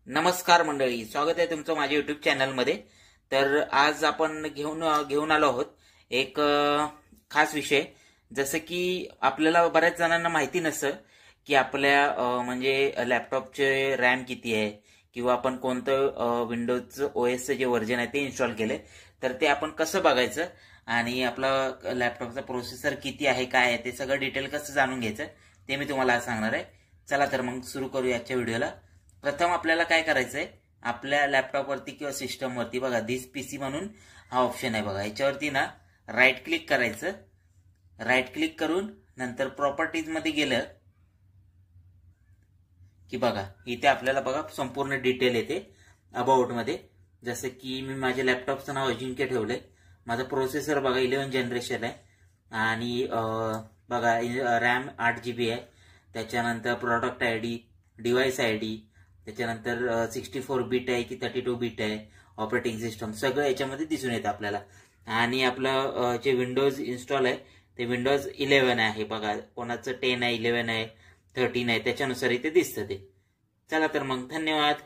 नमस्कार मंडळी, स्वागत आहे तुमचं माझ्या युट्यूब चॅनलमध्ये। तर आज आपण घेऊन आलो आहोत एक खास विषय। जसं की आपल्याला बऱ्याच जणांना माहिती नसतं की आपल्या म्हणजे लॅपटॉपचे रॅम किती आहे किंवा आपण कोणतं विंडोजचं ओएसचं जे व्हर्जन आहे ते इन्स्टॉल केलंय, तर ते आपण कसं बघायचं आणि आपला लॅपटॉपचा प्रोसेसर किती आहे, काय आहे, ते सगळं डिटेल कसं जाणून घ्यायचं ते मी तुम्हाला आज सांगणार आहे। चला तर मग सुरू करूया आजच्या व्हिडिओला। प्रथम आपल्याला काय करायचंय, आपल्या लॅपटॉपवरती किंवा सिस्टमवरती बघा दिस पीसी म्हणून हा ऑप्शन आहे बघा, याच्यावरती ना राईट क्लिक करायचं। राईट क्लिक करून नंतर प्रॉपर्टीज मध्ये गेलं की बघा इथे आपल्याला बघा संपूर्ण डिटेल येते अबाउट मध्ये। जसं की मी माझ्या लॅपटॉपचं नाव अजिंक्य ठेवलंय, माझा प्रोसेसर बघा 11 जनरेशन आहे आणि बघा रॅम 8 GB आहे। त्याच्यानंतर प्रोडक्ट आयडी, डिव्हाइस आयडी, त्याच्यानंतर 64 बिट आहे की 32 बिट आहे, ऑपरेटिंग सिस्टम सगळं याच्यामध्ये दिसून येतं आपल्याला। आणि आपलं जे विंडोज इन्स्टॉल आहे ते विंडोज 11 आहे बघा, कोणाचं 10 आहे, 11 आहे, 13 आहे, त्याच्यानुसार इथे दिसतं ते। चला तर मग धन्यवाद।